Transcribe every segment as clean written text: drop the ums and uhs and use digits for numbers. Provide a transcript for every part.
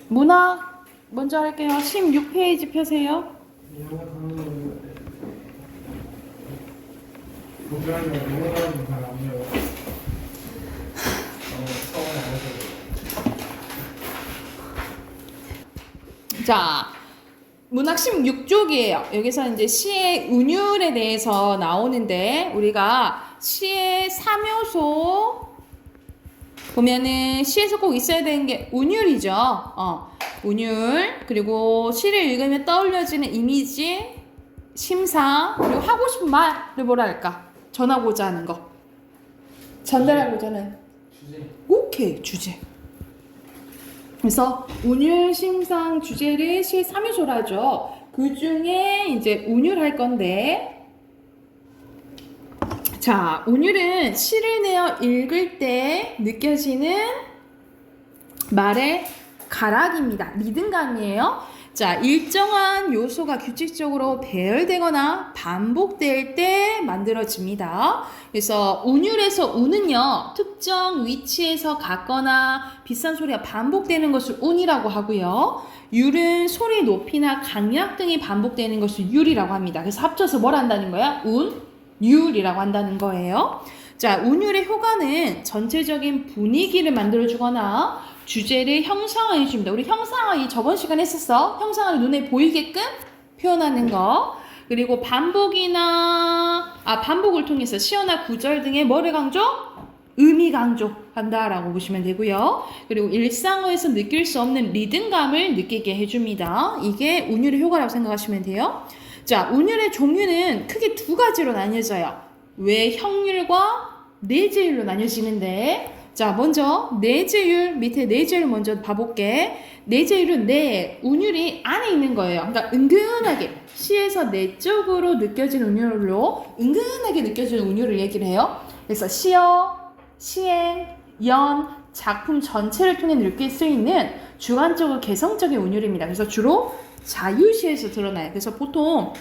문학 먼저 할게요. 16페이지 펴세요. 자, 문학 16쪽이에요. 여기서 이제 시의 운율에 대해서 나오는데, 우리가 시의 3요소 보면은 시에서 꼭 있어야 되는 게 운율이죠. 운율, 그리고 시를 읽으면 떠올려지는 이미지, 심사, 그리고 하고 싶은 말을 뭐라 할까? 전하고자 하는 거. 전달하고자 하는 주제. 오케이, 주제. 그래서 운율, 심상, 주제를 시의 3요소로 하죠. 그 중에 이제 운율 할 건데, 자, 운율은 시를 내어 읽을 때 느껴지는 말의 가락입니다. 리듬감이에요. 자, 일정한 요소가 규칙적으로 배열되거나 반복될 때 만들어집니다. 그래서 운율에서 운은요, 특정 위치에서 같거나 비슷한 소리가 반복되는 것을 운이라고 하고요. 율은 소리 높이나 강약 등이 반복되는 것을 율이라고 합니다. 그래서 합쳐서 뭘 한다는 거야? 운, 율이라고 한다는 거예요. 자, 운율의 효과는 전체적인 분위기를 만들어주거나 주제를 형상화해 줍니다. 우리 형상화 저번 시간에 했었어. 형상화를 눈에 보이게끔 표현하는 거. 그리고 반복을 통해서 시어나 구절 등의 뭐를 강조? 의미 강조한다라고 보시면 되고요. 그리고 일상어에서 느낄 수 없는 리듬감을 느끼게 해줍니다. 이게 운율의 효과라고 생각하시면 돼요. 자, 운율의 종류는 크게 두 가지로 나뉘어져요. 외형율과 내재율로 나뉘어지는데, 자, 먼저 내재율, 밑에 내재율 먼저 봐볼게. 내재율은 내 운율이 안에 있는 거예요. 그러니까 은근하게 시에서 내적으로 느껴지는 운율로 은근하게 느껴지는 운율을 얘기를 해요. 그래서 시어, 시행, 연, 작품 전체를 통해 느낄 수 있는 주관적으로 개성적인 운율입니다. 그래서 주로 자유시에서 드러나요. 그래서 보통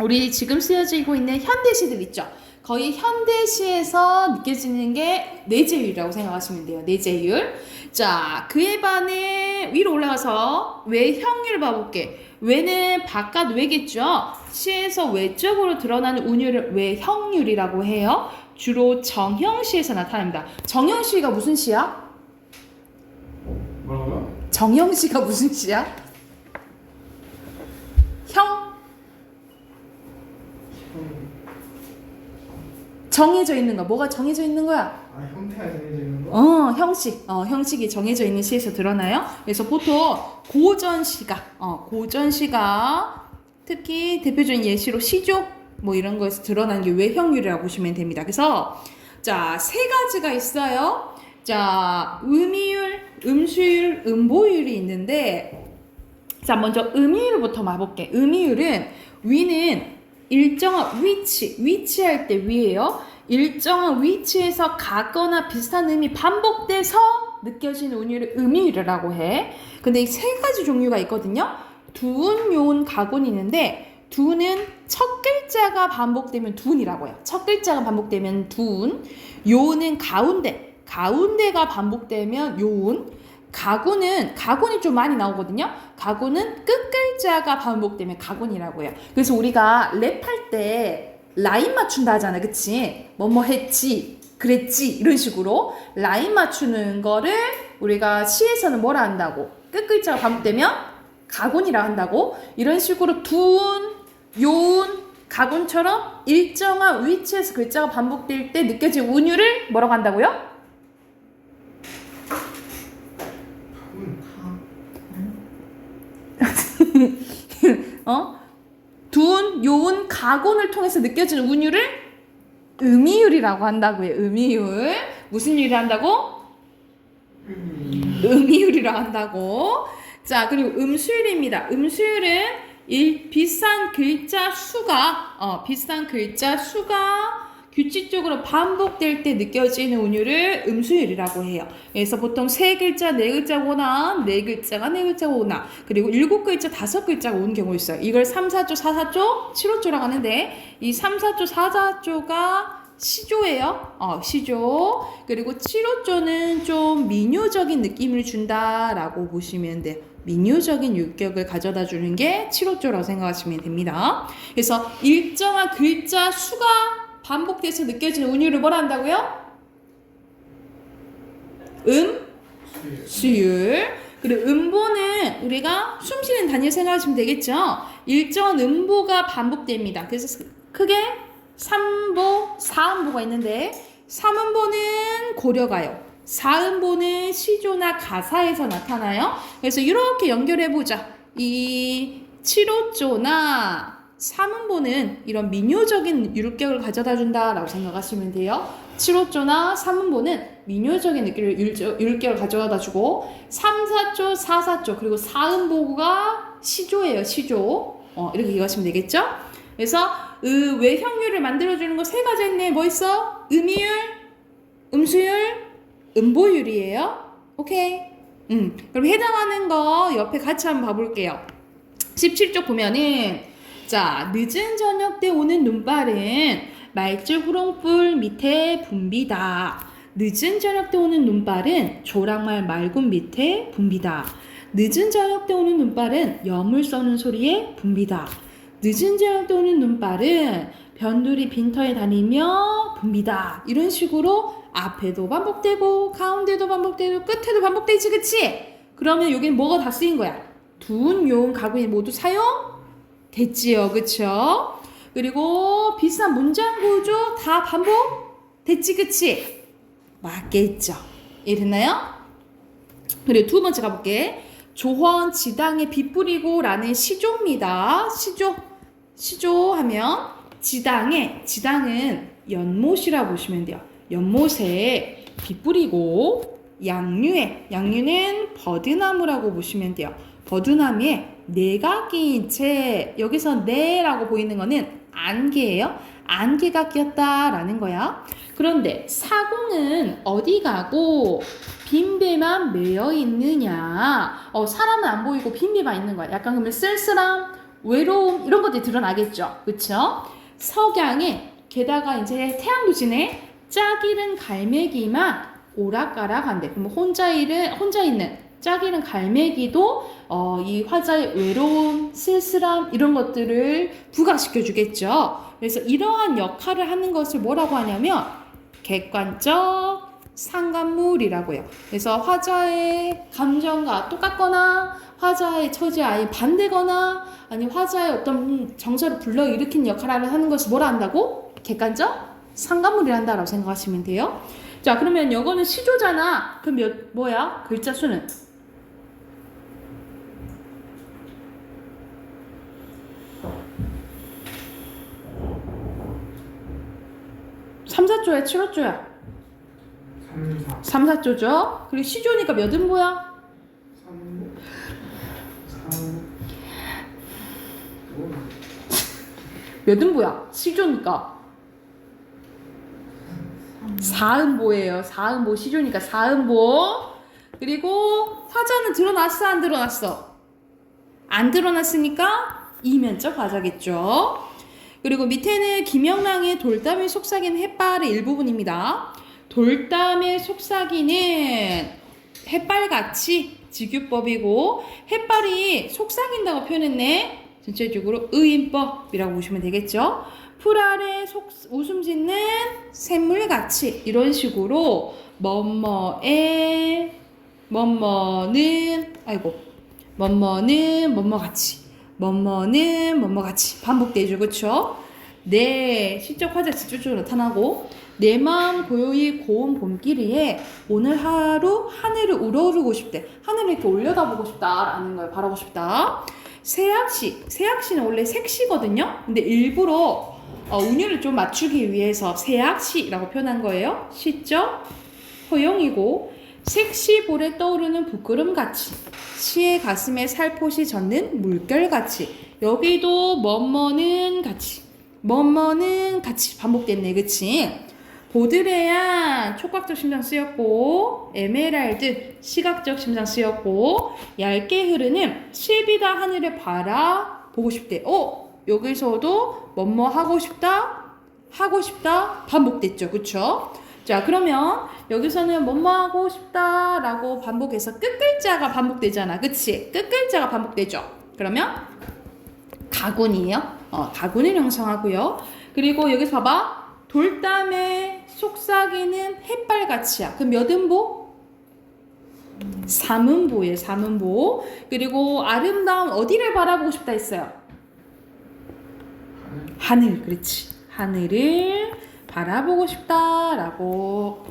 우리 지금 쓰여지고 있는 현대시들 있죠. 거의 현대시에서 느껴지는 게 내재율이라고 생각하시면 돼요. 내재율. 자, 그에 반해 위로 올라가서 외형률 봐볼게. 외는 바깥 외겠죠. 시에서 외적으로 드러나는 운율을 외형률이라고 해요. 주로 정형시에서 나타납니다. 정형시가 무슨 시야? 뭐라고요? 정형시가 무슨 시야? 정해져 있는 거. 뭐가 정해져 있는 거야? 형태가 정해져 있는 거? 형식. 형식이 정해져 있는 시에서 드러나요. 그래서 보통 고전시가 특히 대표적인 예시로 시조 뭐 이런 거에서 드러나는 게 외형률이라고 보시면 됩니다. 그래서 자, 세 가지가 있어요. 자, 음이율, 음수율, 음보율이 있는데, 자, 먼저 음이율부터 봐볼게. 음이율은 위는 일정한 위치할 때 위에요. 일정한 위치에서 같거나 비슷한 음이 반복돼서 느껴지는 운율을 음이율이라고 해. 근데 이 세 가지 종류가 있거든요. 두운, 요운, 가군이 있는데, 두는 첫 글자가 반복되면 두운이라고 해요. 첫 글자가 반복되면 두운. 요운은 가운데가 반복되면 요운. 가군이 좀 많이 나오거든요. 가군은 끝 글자가 반복되면 가군이라고 해요. 그래서 우리가 랩할 때 라인 맞춘다 하잖아. 그치? 뭐뭐 했지, 그랬지, 이런 식으로 라인 맞추는 거를 우리가 시에서는 뭐라 한다고? 끝 글자가 반복되면 가군이라 한다고. 이런 식으로 두운, 요운, 가군처럼 일정한 위치에서 글자가 반복될 때 느껴지는 운율을 뭐라고 한다고요? 두운, 요운, 가군을 통해서 느껴지는 운율을 음이율이라고 한다고요. 음이율. 무슨 율을 한다고? 음이율이라고 한다고. 자, 그리고 음수율입니다. 음수율은 비슷한 글자 수가 규칙적으로 반복될 때 느껴지는 운율을 음수율이라고 해요. 그래서 보통 3글자, 4글자가 오나, 4글자가 4글자가 오나, 그리고 7글자, 5글자가 오는 경우 있어요. 이걸 3, 4조, 4, 4조, 7, 5조라고 하는데, 이 3, 4조, 4, 4조가 시조예요. 시조. 그리고 7호조는 좀 민요적인 느낌을 준다라고 보시면 돼요. 민요적인 율격을 가져다 주는 게 7호조라고 생각하시면 됩니다. 그래서 일정한 글자 수가 반복돼서 느껴지는 운율을 뭐라 한다고요? 수율. 그리고 음보는 우리가 숨쉬는 단위를 생각하시면 되겠죠? 일정한 음보가 반복됩니다. 그래서 크게 3보, 4음보가 있는데 3음보는 고려가요. 4음보는 시조나 가사에서 나타나요. 그래서 이렇게 연결해보자. 이 7호조나 3음보는 이런 민요적인 율격을 가져다 준다라고 생각하시면 돼요. 7호조나 3음보는 민요적인 율격을 가져다 주고 3, 4조, 4, 4조 그리고 4음보가 시조예요. 시조. 이렇게 이해하시면 되겠죠? 그래서 외형률을 만들어주는 거 세 가지 있네. 뭐 있어? 음이율, 음수율, 음보율이에요. 오케이. 그럼 해당하는 거 옆에 같이 한번 봐볼게요. 17쪽 보면은 자, 늦은 저녁 때 오는 눈발은 말줄 후롱불 밑에 붐비다. 늦은 저녁 때 오는 눈발은 조랑말 말군 밑에 붐비다. 늦은 저녁 때 오는 눈발은 여물 써는 소리에 붐비다. 늦은 저녁 때 오는 눈발은 변두리 빈터에 다니며 붐비다. 이런 식으로 앞에도 반복되고 가운데도 반복되고 끝에도 반복되지, 그치? 그러면 여기는 뭐가 다 쓰인 거야? 둔, 용, 가구에 모두 사용됐지요, 그쵸? 그리고 비슷한 문장 구조 다 반복됐지, 그치? 맞겠죠? 이해됐나요? 그리고 두 번째 가볼게. 조헌 지당에 비 뿌리고 라는 시조입니다. 시조 하면 지당은 연못이라 보시면 돼요. 연못에 비 뿌리고 양류는 버드나무라고 보시면 돼요. 버드나무에 내가 낀 채, 여기서 내라고 보이는 거는 안개예요. 안개가 꼈다라는 거야. 그런데 사공은 어디 가고 빈배만 매여 있느냐. 사람은 안 보이고 빈배만 있는 거야. 약간 그러면 쓸쓸함, 외로움 이런 것들이 드러나겠죠. 그쵸? 석양에 게다가 이제 태양도 지네. 짝이른 갈매기만 오락가락한데. 그럼 혼자 있는 짝이른 갈매기도 이 화자의 외로움, 쓸쓸함 이런 것들을 부각시켜 주겠죠. 그래서 이러한 역할을 하는 것을 뭐라고 하냐면 객관적 상관물이라고요. 그래서 화자의 감정과 똑같거나 화자의 처지에 아예 반대거나 아니 화자의 어떤 정서를 불러일으키는 역할을 하는 것을 뭐라 한다고? 객관적 상관물이라 한다라고 생각하시면 돼요. 자, 그러면 이거는 시조잖아. 그럼 뭐야? 글자 수는? 3, 4조야, 7호조야? 3, 4조죠. 그리고 시조니까 몇 음보야? 3, 4. 몇 음보야? 시조니까 4음보예요. 4음보. 시조니까 4음보. 그리고 화자는 드러났어, 안 드러났어? 안 드러났으니까 이면적 화자겠죠. 그리고 밑에는 김영랑의 돌담에 속삭이는 햇발의 일부분입니다. 돌담에 속삭이는 햇발같이 직유법이고 햇발이 속삭인다고 표현했네. 전체적으로 의인법이라고 보시면 되겠죠. 풀 아래 웃음 짓는 샘물같이 이런 식으로 뭐뭐는 뭐뭐같이 반복되죠. 그쵸? 내 시적 화자 직접적으로 나타나고 내 마음 고요히 고운 봄길이에 오늘 하루 하늘을 우러르고 싶대. 하늘을 이렇게 올려다보고 싶다라는 걸 바라고 싶다. 새악시는 원래 색시거든요. 근데 일부러 운율을 좀 맞추기 위해서 새악시라고 표현한 거예요. 시적 허용이고 색시볼에 떠오르는 부끄럼같이 시의 가슴에 살포시 젖는 물결같이 여기도 뭐뭐는 같이 반복됐네. 그치? 보드레안 촉각적 심장 쓰였고 에메랄드 시각적 심장 쓰였고 얇게 흐르는 실비다 하늘을 바라보고 싶대. 여기서도 뭐뭐 하고 싶다 하고 싶다 반복됐죠. 그쵸? 자, 그러면 여기서는 뭐뭐 하고 싶다 라고 반복해서 끝글자가 반복되잖아. 그치? 끝글자가 반복되죠. 그러면 가군이에요. 가군을 형성하고요. 그리고 여기서 봐봐. 돌담에 속삭이는 햇발같이야. 그럼 몇 음보? 3음보예요. 3음보. 그리고 아름다운 어디를 바라보고 싶다 했어요? 하늘. 그렇지. 하늘을 바라보고 싶다라고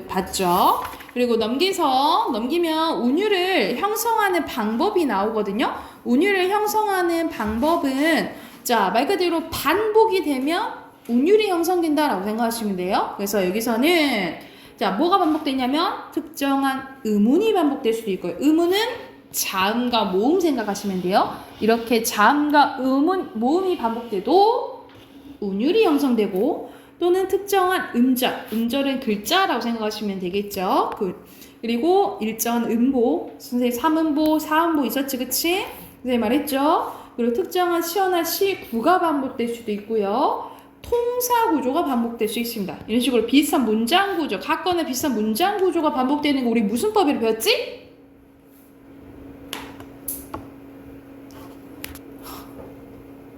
봤죠. 그리고 넘기면 운율을 형성하는 방법이 나오거든요. 운율을 형성하는 방법은 자, 말 그대로 반복이 되면 운율이 형성된다라고 생각하시면 돼요. 그래서 여기서는 자, 뭐가 반복되냐면 특정한 의문이 반복될 수도 있고요. 의문은 자음과 모음 생각하시면 돼요. 이렇게 자음과 모음이 반복돼도 운율이 형성되고 또는 특정한 음절은 글자라고 생각하시면 되겠죠. 그리고 일정 음보, 선생님 3음보, 4음보 있었지, 그치? 선생님 말했죠? 그리고 특정한 시어나 시구가 반복될 수도 있고요. 통사 구조가 반복될 수 있습니다. 이런 식으로 비슷한 문장 구조, 각건의 비슷한 문장 구조가 반복되는 거 우리 무슨 법으로 배웠지?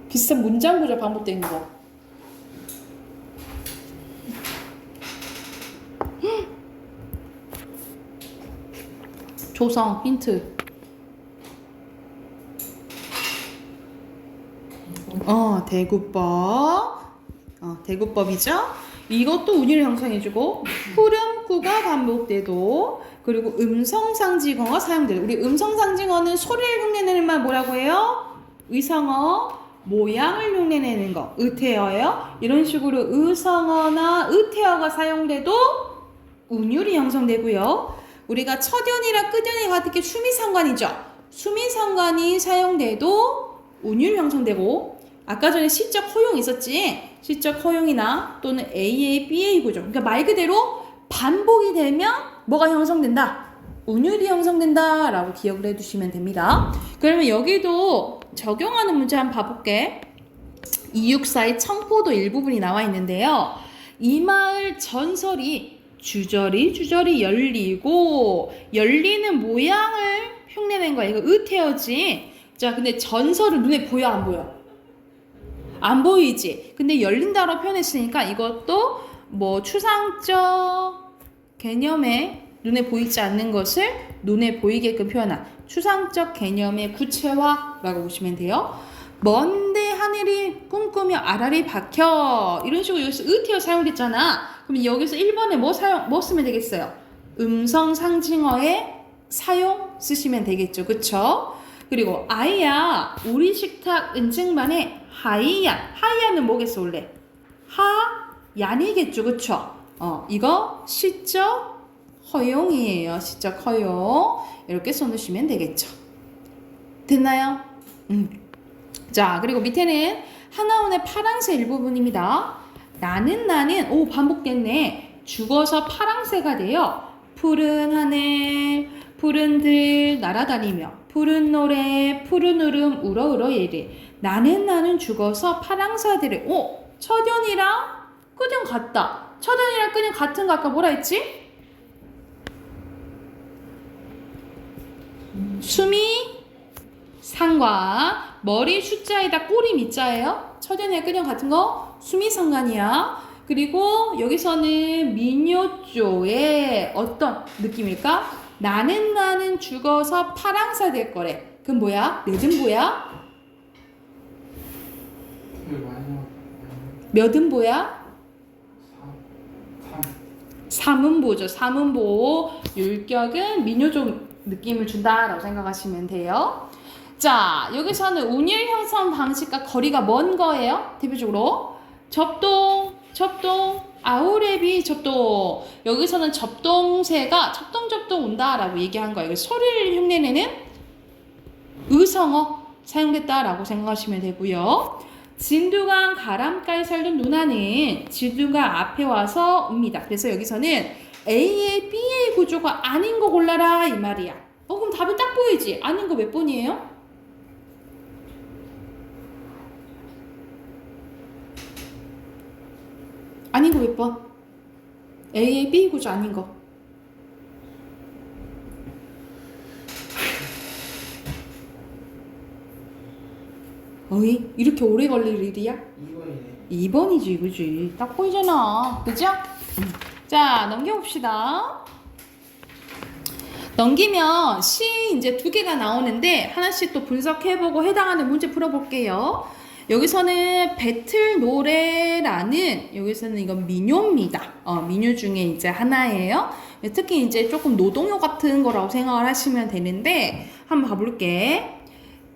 비슷한 문장 구조 반복되는 거. 조성, 힌트. 대구법. 대구법이죠. 이것도 운율을 형성해주고 후렴구가 반복돼도 그리고 음성상징어가 사용돼요. 우리 음성상징어는 소리를 흉내내는 말 뭐라고 해요? 의성어, 모양을 흉내내는 거 의태어예요. 이런 식으로 의성어나 의태어가 사용돼도 운율이 형성되고요. 우리가 첫연이랑 끝연이 같은 게 수미상관이죠. 수미상관이 사용돼도 운율 형성되고 아까 전에 시적 허용 있었지? 시적 허용이나 또는 AA, BA 구조. 그러니까 말 그대로 반복이 되면 뭐가 형성된다? 운율이 형성된다 라고 기억을 해두시면 됩니다. 그러면 여기도 적용하는 문제 한번 봐볼게. 264의 청포도 일부분이 나와 있는데요. 이 마을 전설이 주저리 열리고 열리는 모양을 흉내낸 거야. 이거 의태어지. 자, 근데 전설은 눈에 보여 안 보여? 안 보이지. 근데 열린다로 표현했으니까 이것도 뭐 추상적 개념에 눈에 보이지 않는 것을 눈에 보이게끔 표현한 추상적 개념의 구체화라고 보시면 돼요. 먼데 하늘이 꿈꾸며 알알이 박혀. 이런 식으로 여기서 의태어 사용됐잖아. 그럼 여기서 1번에 뭐 쓰면 되겠어요? 음성 상징어의 사용 쓰시면 되겠죠. 그쵸? 그리고 아이야 우리 식탁 은증반에 하이야는 뭐겠어 원래? 하얀이겠죠. 그쵸? 이거 시적 허용이에요. 시적 허용. 이렇게 써놓으시면 되겠죠. 됐나요? 자, 그리고 밑에는 하나원의 파랑새 일부분입니다. 나는 반복됐네. 죽어서 파랑새가 돼요. 푸른 하늘, 푸른 들 날아다니며 푸른 노래, 푸른 울음 울어 예리. 나는 죽어서 파랑새가 되래. 첫연이랑 끝연 같다. 첫연이랑 끝연 같은 거 아까 뭐라 했지? 수미 상관. 머리 숫자에다 꼬리 밑자예요. 첫연이랑 끝연 같은 거 수미상관이야. 그리고 여기서는 민요조의 어떤 느낌일까? 나는 죽어서 파랑새 될 거래. 그럼 뭐야? 몇 음보야? 몇 음보야? 3음보죠. 3음보. 율격은 민요조 느낌을 준다라고 생각하시면 돼요. 자, 여기서는 운율 형성 방식과 거리가 먼 거예요. 대표적으로 접동, 아우레비 접동. 여기서는 접동새가 접동 온다라고 얘기한 거예요. 소리를 흉내내는 의성어 사용됐다라고 생각하시면 되고요. 진두강 가람가에 살던 누나는 진두강 앞에 와서 옵니다. 그래서 여기서는 A의 B의 구조가 아닌 거 골라라 이 말이야. 그럼 답이 딱 보이지? 아닌 거 몇 번이에요? 아닌 거 몇 번? A, B 구조 아닌 거. 어이? 이렇게 오래 걸릴 일이야? 2번이네. 2번이지, 그지? 딱 보이잖아. 그죠? 자, 넘겨봅시다. 넘기면 시 이제 두 개가 나오는데 하나씩 또 분석해보고 해당하는 문제 풀어볼게요. 여기서는 배틀 노래라는 여기서는 이건 민요입니다. 민요 중에 이제 하나예요. 특히 이제 조금 노동요 같은 거라고 생각을 하시면 되는데 한번 가볼게.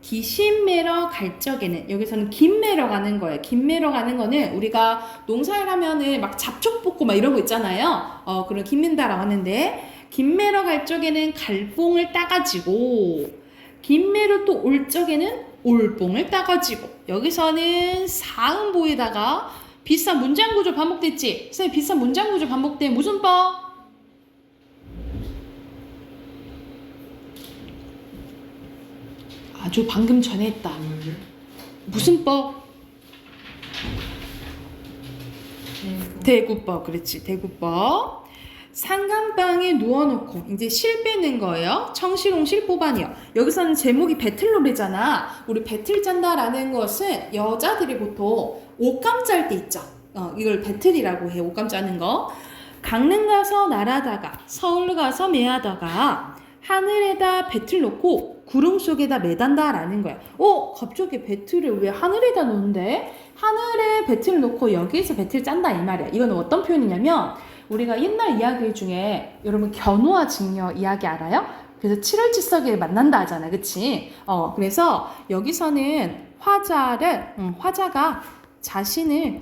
기신매러 갈 적에는 여기서는 김매러 가는 거예요. 김매러 가는 거는 우리가 농사를 하면은 막 잡초 뽑고 막 이런 거 있잖아요. 그런 김맨다라고 하는데 김매러 갈 적에는 갈뽕을 따가지고 김매러 또 올 적에는 올뽕을 따가지고 여기서는 사음보에다가 비슷한 문장 구조 반복됐지? 선생님 비슷한 문장 구조 반복된 무슨 법? 아주 방금 전에 했다. 무슨 법? 대구법. 그렇지. 대구법. 상간방에 누워놓고 이제 실 빼는 거예요. 청실홍 실 뽑아니요. 여기서는 제목이 배틀노래잖아. 우리 배틀 짠다라는 것은 여자들이 보통 옷감 짤 때 있죠. 이걸 배틀이라고 해. 옷감 짜는 거. 강릉 가서 날아다가 서울 가서 매하다가 하늘에다 배틀 놓고 구름 속에다 매단다라는 거야. 갑자기 배틀을 왜 하늘에다 놓는데? 하늘에 배틀 놓고 여기에서 배틀 짠다 이 말이야. 이건 어떤 표현이냐면 우리가 옛날 이야기 중에 여러분 견우와 직녀 이야기 알아요? 그래서 7월치석에 만난다 하잖아. 그치? 그래서 여기서는 화자가 자신을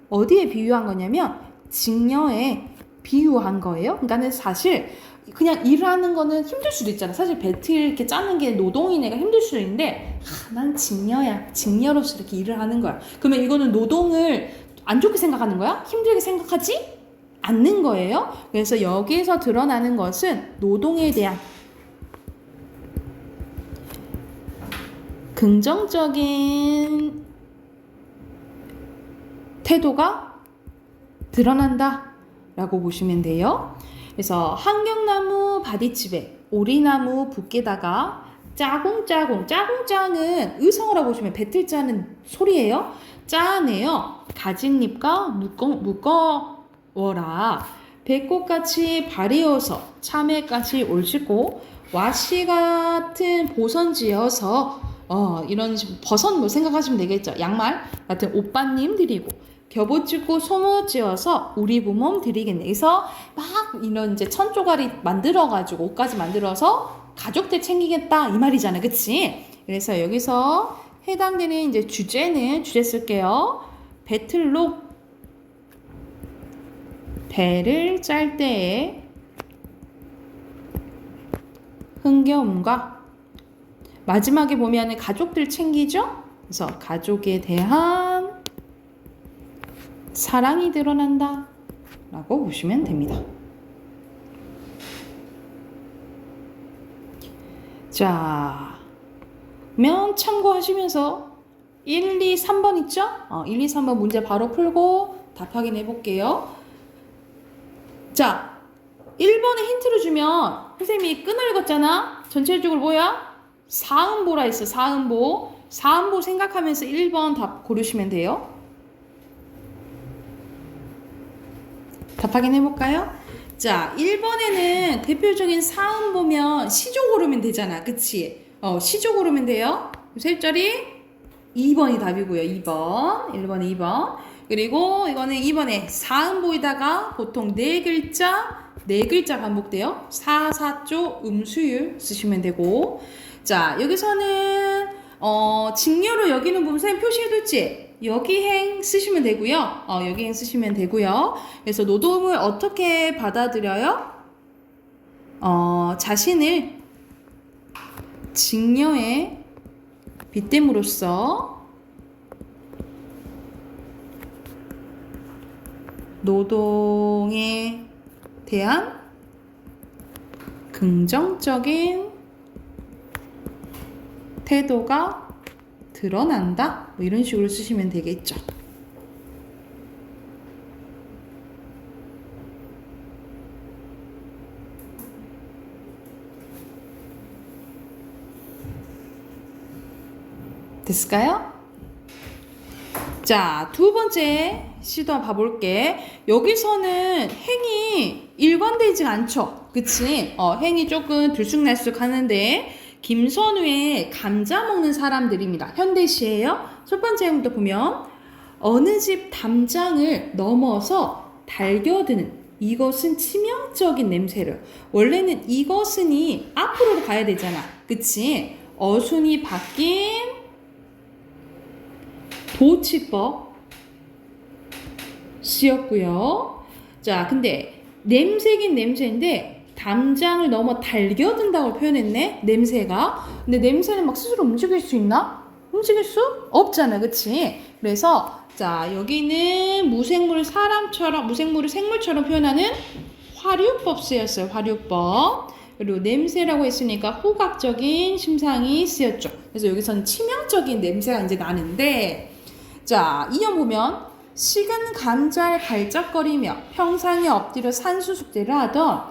어디에 비유한 거냐면 직녀에 비유한 거예요. 그러니까는 사실 그냥 일하는 거는 힘들 수도 있잖아. 사실 배틀 이렇게 짜는 게 노동인애가 힘들 수도 있는데 난 직녀야. 직녀로서 이렇게 일을 하는 거야. 그러면 이거는 노동을 안 좋게 생각하는 거야? 힘들게 생각하지 않는 거예요. 그래서 여기에서 드러나는 것은 노동에 대한 긍정적인 태도가 드러난다 라고 보시면 돼요. 그래서 한경나무 바디집에 오리나무 붓게다가 짜공짜공. 짜공짜는 의성어라고 보시면 배틀 짜는 소리예요. 짜네요. 가진 잎과 묶어워라. 배꽃같이 발이어서 참외같이 올시고 와시 같은 보선지어서 이런 버선 뭐 생각하시면 되겠죠. 양말 같은 오빠님 드리고 겹옷짓고 소모지어서 우리 부몸 드리겠네. 그래서 막 이런 이제 천조가리 만들어가지고 옷까지 만들어서 가족들 챙기겠다 이 말이잖아, 그치? 그래서 여기서 해당되는 이제 주제 쓸게요. 배틀로 배를 짤 때의 흥겨움과 마지막에 보면은 가족들 챙기죠? 그래서 가족에 대한 사랑이 드러난다 라고 보시면 됩니다. 자, 그러면 참고하시면서 1, 2, 3번 있죠? 1, 2, 3번 문제 바로 풀고 답 확인해 볼게요. 자, 1번에 힌트를 주면 선생님이 끈을 읽었잖아? 전체적으로 뭐야? 사음보라 했어. 사음보. 사음보 생각하면서 1번 답 고르시면 돼요. 답 확인해 볼까요? 자, 1번에는 대표적인 사음 보면 시조 고르면 되잖아. 그치? 시조 고르면 돼요. 셀자리 2번이 답이고요. 2번. 1번에 2번. 그리고 이거는 2번에 사음 보이다가 보통 네 글자 반복돼요. 사조 음수율 쓰시면 되고. 자, 여기서는 직녀로 여기는 부분 선생님 표시해뒀지? 여기행 쓰시면 되고요. 여기행 쓰시면 되고요. 그래서 노동을 어떻게 받아들여요? 자신을 직녀에 빗댐으로써 노동에 대한 긍정적인 태도가 드러난다. 뭐 이런 식으로 쓰시면 되겠죠. 됐을까요? 자, 두 번째 시도 한번 봐볼게. 여기서는 행이 일관되지 않죠? 그치? 행이 조금 들쑥날쑥 하는데, 김선우의 감자 먹는 사람들입니다. 현대시예요. 첫 번째 행부터 보면, 어느 집 담장을 넘어서 달겨드는 이것은 치명적인 냄새를. 원래는 이것은이 앞으로 가야 되잖아. 그치? 어순이 바뀐 도치법 쓰였고요. 자, 근데 냄새긴 냄새인데 담장을 넘어 달겨든다고 표현했네. 냄새가. 근데 냄새는 막 스스로 움직일 수 있나? 움직일 수 없잖아. 그치? 그래서 자, 여기는 무생물을 사람처럼, 무생물을 생물처럼 표현하는 화류법 쓰였어요. 화류법. 그리고 냄새라고 했으니까 후각적인 심상이 쓰였죠. 그래서 여기서는 치명적인 냄새가 이제 나는데, 자, 이형 보면 식은 감자를 갈짝거리며 평상에 엎드려 산수숙제를 하던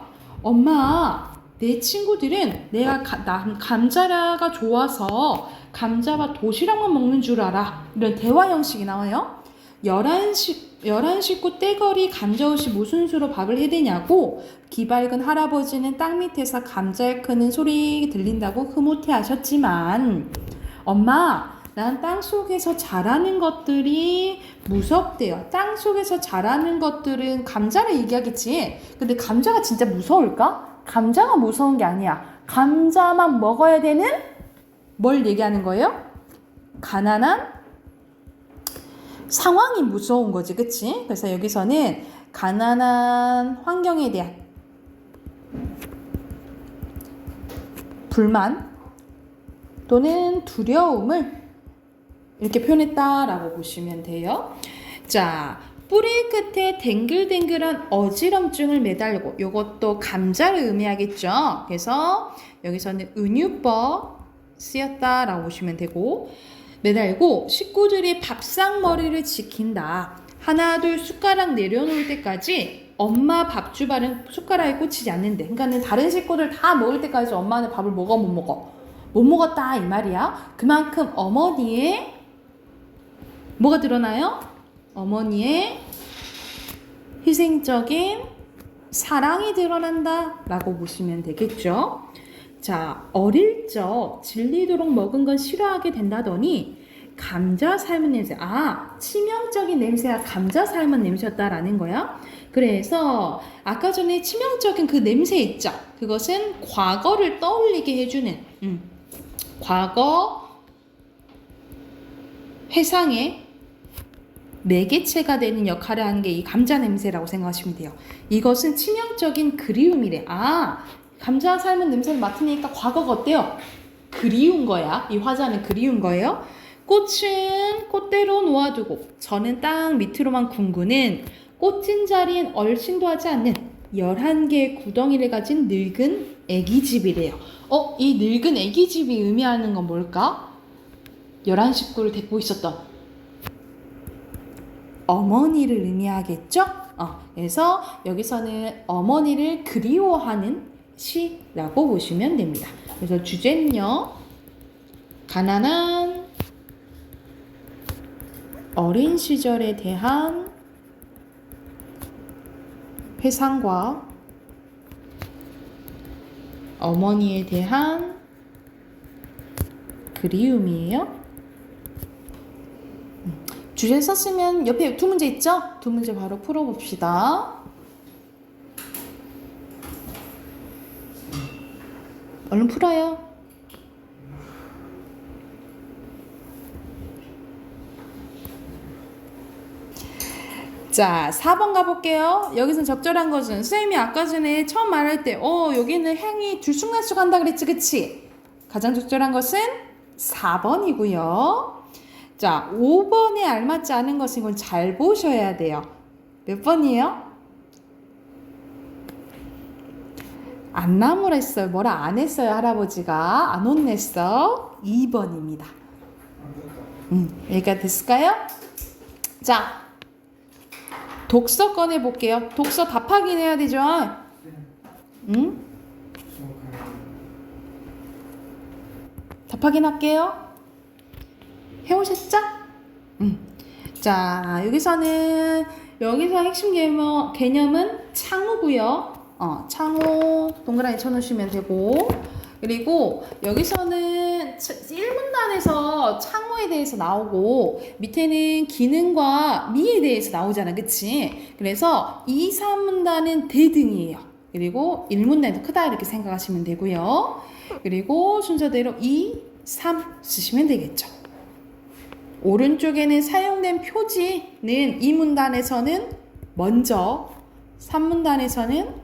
엄마, 내 친구들은 내가 감자가 좋아서 감자와 도시락만 먹는 줄 알아. 이런 대화 형식이 나와요. 11식구 떼거리 감자옷이 무슨 수로 밥을 해대냐고 기발근 할아버지는 땅 밑에서 감자를 크는 소리 들린다고 흐뭇해 하셨지만 엄마, 난 땅속에서 자라는 것들이 무섭대요. 땅속에서 자라는 것들은 감자를 얘기하겠지. 근데 감자가 진짜 무서울까? 감자가 무서운 게 아니야. 감자만 먹어야 되는 뭘 얘기하는 거예요? 가난한 상황이 무서운 거지, 그치? 그래서 여기서는 가난한 환경에 대한 불만 또는 두려움을 이렇게 표현했다라고 보시면 돼요. 자, 뿌리 끝에 댕글댕글한 어지럼증을 매달고 이것도 감자를 의미하겠죠. 그래서 여기서는 은유법 쓰였다라고 보시면 되고 매달고 식구들이 밥상머리를 지킨다. 하나 둘 숟가락 내려놓을 때까지 엄마 밥주발은 숟가락에 꽂히지 않는데 그러니까는 다른 식구들 다 먹을 때까지 엄마는 밥을 먹어 못 먹어? 못 먹었다 이 말이야. 그만큼 어머니의 뭐가 드러나요? 어머니의 희생적인 사랑이 드러난다 라고 보시면 되겠죠. 자, 어릴 적 질리도록 먹은 건 싫어하게 된다더니 감자 삶은 냄새. 아, 치명적인 냄새가 감자 삶은 냄새였다라는 거야. 그래서 아까 전에 치명적인 그 냄새 있죠. 그것은 과거를 떠올리게 해주는 과거 회상의 매개체가 되는 역할을 하는 게 이 감자 냄새라고 생각하시면 돼요. 이것은 치명적인 그리움이래. 아, 감자 삶은 냄새를 맡으니까 과거가 어때요? 그리운 거야. 이 화자는 그리운 거예요. 꽃은 꽃대로 놓아두고 저는 땅 밑으로만 굶구는 꽂힌 자리엔 얼씬도 하지 않는 11개의 구덩이를 가진 늙은 애기집이래요. 이 늙은 애기집이 의미하는 건 뭘까? 11식구를 데리고 있었던 어머니를 의미하겠죠? 그래서 여기서는 어머니를 그리워하는 시라고 보시면 됩니다. 그래서 주제는요. 가난한 어린 시절에 대한 회상과 어머니에 대한 그리움이에요. 주제 썼으면 옆에 두 문제 있죠? 두 문제 바로 풀어봅시다. 얼른 풀어요. 자, 4번 가볼게요. 여기서 적절한 것은 선생님이 아까 전에 처음 말할 때 여기는 행이 들쑥날쑥 한다 그랬지, 그치? 가장 적절한 것은 4번이고요. 자, 5번에 알맞지 않은 것은 이건 잘 보셔야 돼요. 몇 번이에요? 안 나무랬어요. 뭐라 안 했어요. 할아버지가 안 혼냈어. 2번입니다. 여기까지 됐을까요? 자, 독서 꺼내볼게요. 독서 답하긴 해야 되죠? 응? 답하긴 할게요. 해오셨죠? 자, 여기서 핵심 개념은 창호고요. 창호 동그라미 쳐놓으시면 되고, 그리고 여기서는 1문단에서 창호에 대해서 나오고 밑에는 기능과 미에 대해서 나오잖아, 그치? 그래서 2, 3문단은 대등이에요. 그리고 1문단이 더 크다 이렇게 생각하시면 되고요. 그리고 순서대로 2, 3 쓰시면 되겠죠. 오른쪽에는 사용된 표지는 2문단에서는 먼저, 3문단에서는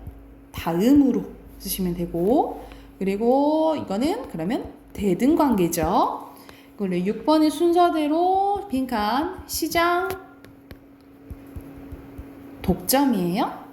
다음으로 쓰시면 되고, 그리고 이거는 그러면 대등 관계죠. 그리고 6번은 순서대로 빈칸 시장 독점이에요.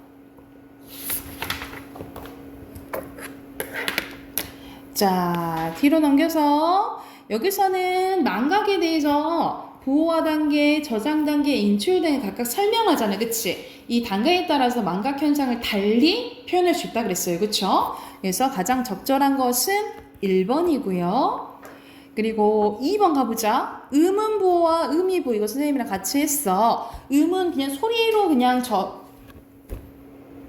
자, 뒤로 넘겨서 여기서는 망각에 대해서 부호화 단계, 저장 단계, 인출 등을 각각 설명하잖아요. 그치? 이 단계에 따라서 망각 현상을 달리 표현할 수 있다 그랬어요. 그쵸? 그래서 가장 적절한 것은 1번이고요. 그리고 2번 가보자. 음은 부호와 음이 부호. 이거 선생님이랑 같이 했어. 음은 그냥 소리로 그냥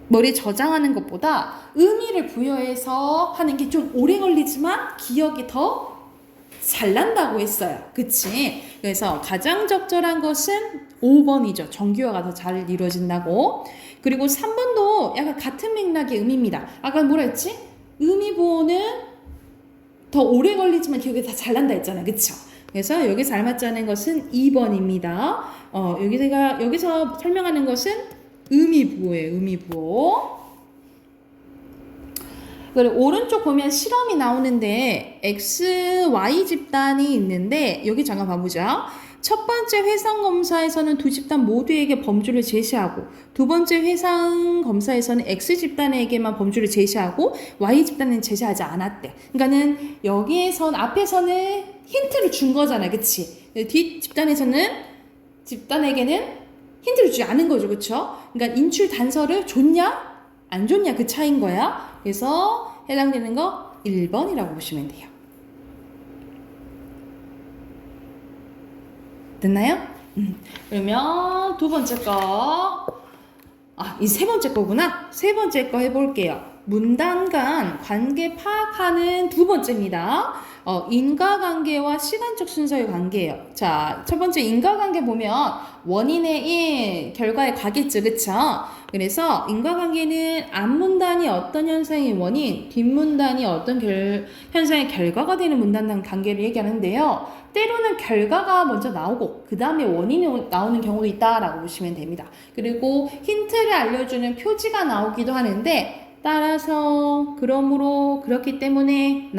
머리에 저장하는 것보다 의미를 부여해서 하는 게 좀 오래 걸리지만 기억이 더 잘 난다고 했어요. 그치? 그래서 가장 적절한 것은 5번이죠. 정규어가 더 잘 이루어진다고. 그리고 3번도 약간 같은 맥락의 의미입니다. 아까 뭐라 했지? 의미 부호는 더 오래 걸리지만 기억이 다 잘 난다 했잖아요. 그쵸? 그래서 여기서 알맞자는 것은 2번입니다. 여기서 설명하는 것은 의미 부호예요. 의미 부호. 그리고 오른쪽 보면 실험이 나오는데 X, Y 집단이 있는데 여기 잠깐 봐보자. 첫 번째 회상 검사에서는 두 집단 모두에게 범주를 제시하고 두 번째 회상 검사에서는 X 집단에게만 범주를 제시하고 Y 집단은 제시하지 않았대. 그러니까는 앞에서는 힌트를 준 거잖아, 그치? 뒷 집단에게는 힌트를 주지 않은 거죠, 그쵸? 그러니까 인출 단서를 줬냐? 안 줬냐? 그 차이인 거야. 그래서 해당되는 거 1번이라고 보시면 돼요. 됐나요? 그러면 두 번째 거. 이 세 번째 거구나. 세 번째 거 해볼게요. 문단 간 관계 파악하는 두 번째입니다. 인과관계와 시간적 순서의 관계예요. 자, 첫 번째 인과관계 보면 원인의 인, 결과의 과겠죠, 그쵸? 그래서 인과관계는 앞문단이 어떤 현상의 원인, 뒷문단이 어떤 현상의 결과가 되는 문단 관계를 얘기하는데요. 때로는 결과가 먼저 나오고 그 다음에 원인이 나오는 경우도 있다라고 보시면 됩니다. 그리고 힌트를 알려주는 표지가 나오기도 하는데 따라서 그러므로 그렇기 때문에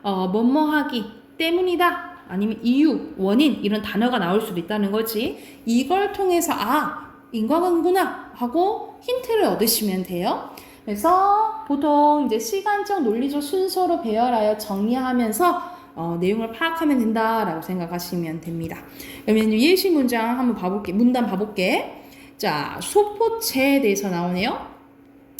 뭐뭐하기 때문이다 아니면 이유, 원인 이런 단어가 나올 수도 있다는 거지. 이걸 통해서 인과관계구나 하고 힌트를 얻으시면 돼요. 그래서 보통 이제 시간적 논리적 순서로 배열하여 정리하면서 내용을 파악하면 된다라고 생각하시면 됩니다. 그러면 예시 문장 한번 봐볼게. 문단 봐볼게. 자, 소포체에 대해서 나오네요.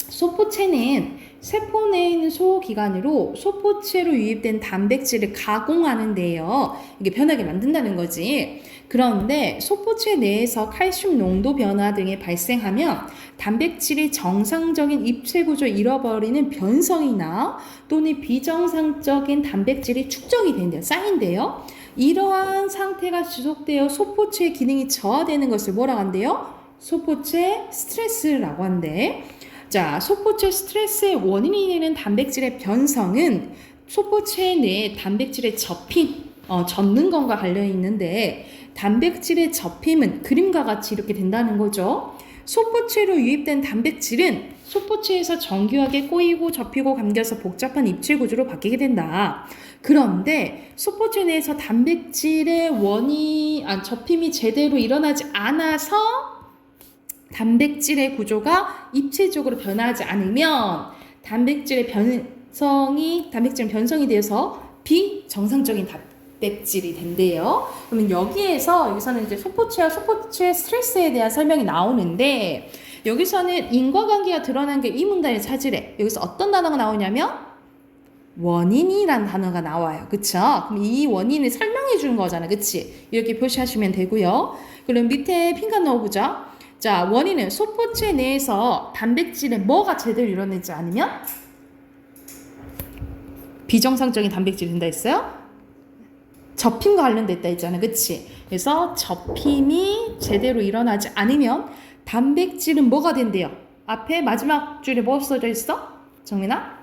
소포체는 세포 내에 있는 소기관으로 소포체로 유입된 단백질을 가공하는데요. 이게 변하게 만든다는 거지. 그런데 소포체 내에서 칼슘 농도 변화 등이 발생하면 단백질이 정상적인 입체 구조를 잃어버리는 변성이나 또는 비정상적인 단백질이 축적이 된대요. 쌓인대요. 이러한 상태가 지속되어 소포체의 기능이 저하되는 것을 뭐라고 한대요? 소포체 스트레스라고 한대. 자, 소포체 스트레스의 원인이 되는 단백질의 변성은 소포체 내에 단백질의 접는 것과 관련이 있는데 단백질의 접힘은 그림과 같이 이렇게 된다는 거죠. 소포체로 유입된 단백질은 소포체에서 정교하게 꼬이고 접히고 감겨서 복잡한 입체 구조로 바뀌게 된다. 그런데 소포체 내에서 단백질의 접힘이 제대로 일어나지 않아서 단백질의 구조가 입체적으로 변하지 않으면 단백질은 변성이 되어서 비정상적인 단백질이 된대요. 그러면 여기서는 이제 소포체와 소포체 스트레스에 대한 설명이 나오는데 여기서는 인과관계가 드러난 게 이 문단의 차지래. 여기서 어떤 단어가 나오냐면 원인이란 단어가 나와요. 그쵸? 그럼 이 원인을 설명해 주는 거잖아. 그치? 이렇게 표시하시면 되고요. 그럼 밑에 핀칸 넣어보자. 자, 원인은 소포체 내에서 단백질에 뭐가 제대로 일어나지 않으면 비정상적인 단백질이 된다 했어요? 접힘과 관련됐다 했잖아. 그치? 그래서 접힘이 제대로 일어나지 않으면 단백질은 뭐가 된대요? 앞에 마지막 줄에 뭐 써져 있어? 정민아?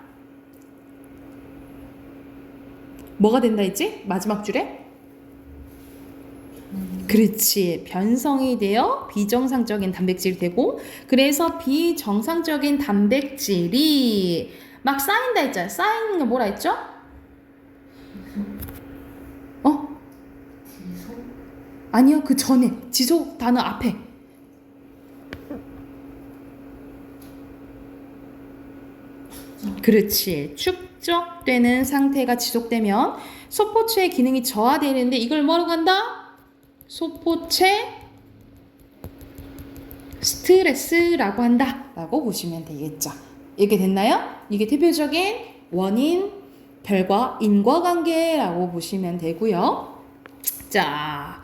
뭐가 된다 했지? 마지막 줄에? 그렇지. 변성이 되어 비정상적인 단백질이 되고, 그래서 비정상적인 단백질이 막 쌓인다 했잖아. 쌓이는 거 뭐라 했죠? 어? 지속? 아니요. 그 전에 지속 단어 앞에. 그렇지. 축적되는 상태가 지속되면 소포체의 기능이 저하되는데 이걸 뭐라고 한다? 소포체 스트레스라고 한다 라고 보시면 되겠죠. 이렇게 됐나요? 이게 대표적인 원인, 결과, 인과관계라고 보시면 되고요. 자,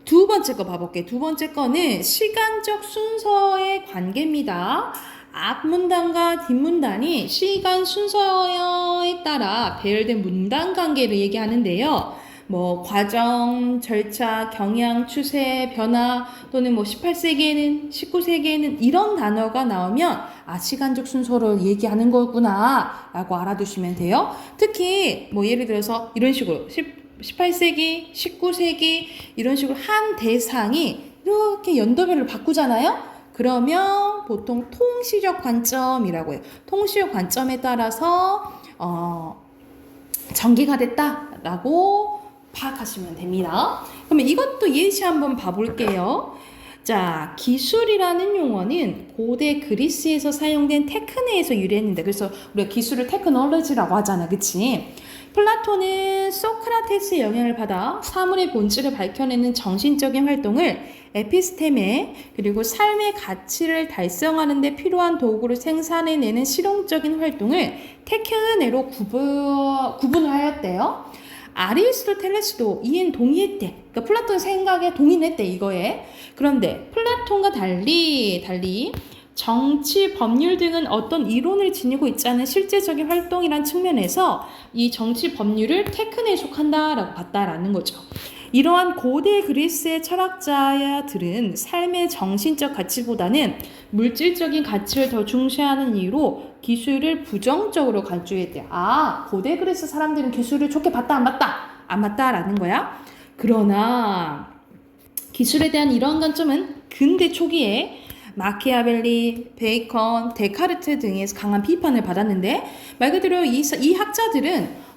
두 번째 거 봐볼게요. 두 번째 거는 시간적 순서의 관계입니다. 앞 문단과 뒷 문단이 시간 순서에 따라 배열된 문단 관계를 얘기하는데요. 뭐 과정, 절차, 경향, 추세, 변화 또는 뭐 18세기에는 19세기에는 이런 단어가 나오면 아 시간적 순서를 얘기하는 거구나 라고 알아두시면 돼요. 특히 뭐 예를 들어서 이런 식으로 18세기, 19세기 이런 식으로 한 대상이 이렇게 연도별로 바꾸잖아요. 그러면 보통 통시적 관점이라고 해요. 통시적 관점에 따라서 전개가 됐다라고 파악하시면 됩니다. 그러면 이것도 예시 한번 봐볼게요. 자, 기술이라는 용어는 고대 그리스에서 사용된 테크네에서 유래했는데 그래서 우리가 기술을 테크놀로지라고 하잖아. 그치? 플라톤은 소크라테스의 영향을 받아 사물의 본질을 밝혀내는 정신적인 활동을 에피스테메 그리고 삶의 가치를 달성하는 데 필요한 도구를 생산해내는 실용적인 활동을 테크네로 구분을 하였대요. 아리스토텔레스도 이엔 동의했대. 그러니까 플라톤 생각에 동의했대 이거에. 그런데 플라톤과 달리 정치, 법률 등은 어떤 이론을 지니고 있지 않은 실제적인 활동이란 측면에서 이 정치, 법률을 테크네에 속한다라고 봤다라는 거죠. 이러한 고대 그리스의 철학자들은 삶의 정신적 가치보다는 물질적인 가치를 더 중시하는 이유로 기술을 부정적으로 간주했대요. 아, 고대 그리스 사람들은 기술을 좋게 봤다, 안 봤다? 안 봤다라는 거야. 그러나 기술에 대한 이러한 관점은 근대 초기에 마키아벨리, 베이컨, 데카르트 등에서 강한 비판을 받았는데 말 그대로 이 학자들은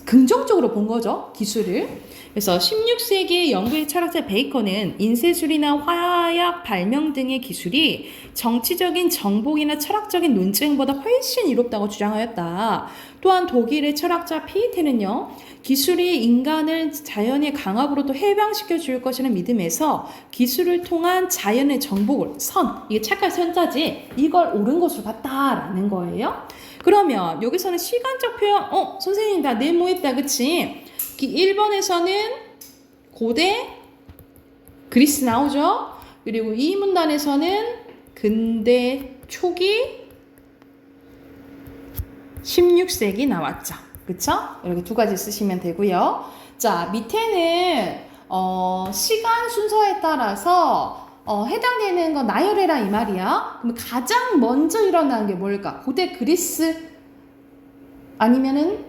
긍정적으로 본 거죠. 기술을. 그래서 16세기의 영국의 철학자 베이컨은 인쇄술이나 화약 발명 등의 기술이 정치적인 정복이나 철학적인 논쟁보다 훨씬 이롭다고 주장하였다. 또한 독일의 철학자 피에테는요. 기술이 인간을 자연의 강압으로부터 해방시켜 줄 것이라는 믿음에서 기술을 통한 자연의 정복을 이게 착할 선자지 이걸 옳은 것으로 봤다라는 거예요. 그러면 여기서는 시간적 표현 선생님 다 네모했다 그치? 1번에서는 고대 그리스 나오죠. 그리고 이 문단에서는 근대 초기 16세기 나왔죠. 그쵸? 이렇게 두 가지 쓰시면 되고요. 자, 밑에는 시간 순서에 따라서 해당되는 건 나열해라 이 말이야. 그럼 가장 먼저 일어난 게 뭘까? 고대 그리스 아니면은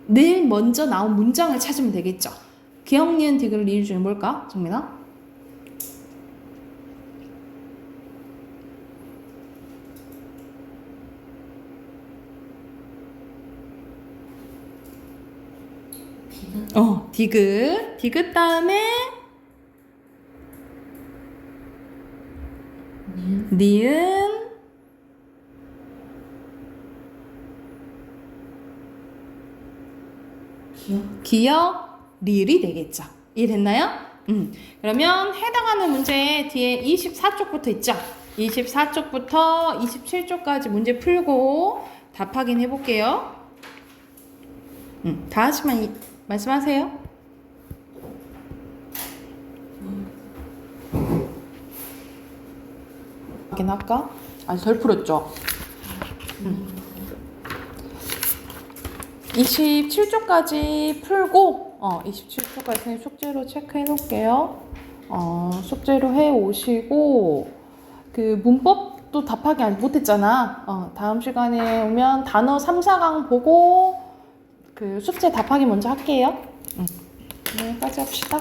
늘 먼저 나온 문장을 찾으면 되겠죠. 기억, 니은, 디귿을 이유 중에 뭘까? 정민아? 디귿 다음에 니은 기억, 리을이 되겠죠. 이해됐나요? 그러면 해당하는 문제 뒤에 24쪽부터 있죠. 24쪽부터 27쪽까지 문제 풀고 답 확인해 볼게요. 다 하시면 말씀하세요. 확인할까? 아직 덜 풀었죠? 27쪽까지 풀고 27쪽까지 선생님 숙제로 체크해 놓을게요. 숙제로 해 오시고 그 문법도 답하기 못했잖아. 다음 시간에 오면 단어 3, 4강 보고 그 숙제 답하기 먼저 할게요. 네, 여기까지 합시다.